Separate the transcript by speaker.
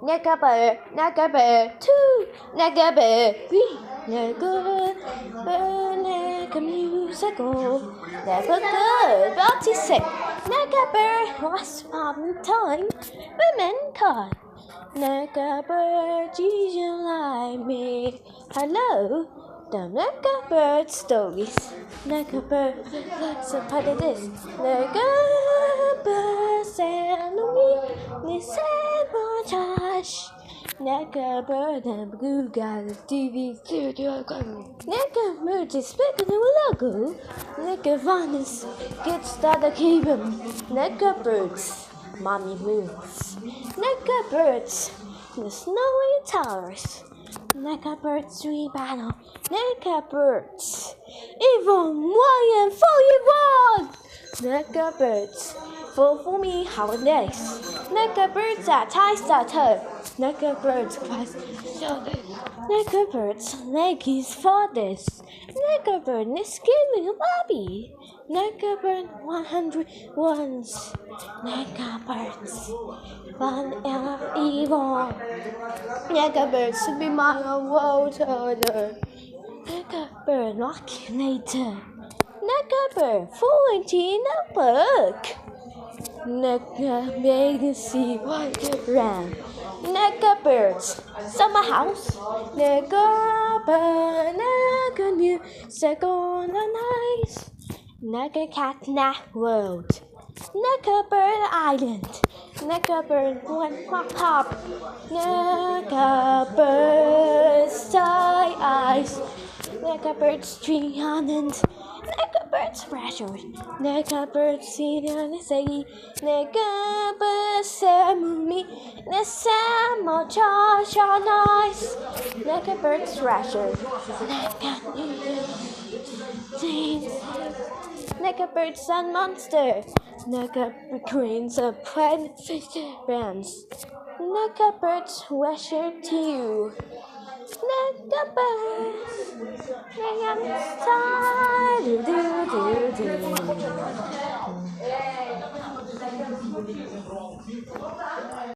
Speaker 1: Nagabird 2, Nagabird 3, Nagabird musical, never good, but he said Nagabird was fun time with mankind. Nagabird, you like me? Hello, the Nagabird stories. Nagabird, so part of this. Nagabird, Salome, sabotage. Nagabird and Blue got a TV studio. Nagabird is speaking of logo. Nagabird gets started keeping. Nagabirds. Mommy moves. Nagabirds, the snowy towers. Nagabirds dream battle. Nagabirds, even 1 and 41. Nagabirds, for me holidays. Nagabirds at high starter. Nagabirds cries. Nagabirds leg is for this. Nagabird is giving a Bobby. Nagabird 100 once. Nagabirds, one of evil. Nagabirds to be my world order. Nagabird later. Nagabird 14 a book. Nagabird see what around. Nagabirds summer house. Nagabird, Naganew, second nice. Nagacat world. Nagabird island. Nagabird one pop. Nagabird sky eyes. Nagabird tree island. Nagabird pressure. Nagabird see on the sea. Nagabird ceremony. Nesamo cha nice. Nagabird thrasher. Nagabird sun monster. Nagabird queens of planet bands. Nagabird treasure too. Nagabird. Nagabird.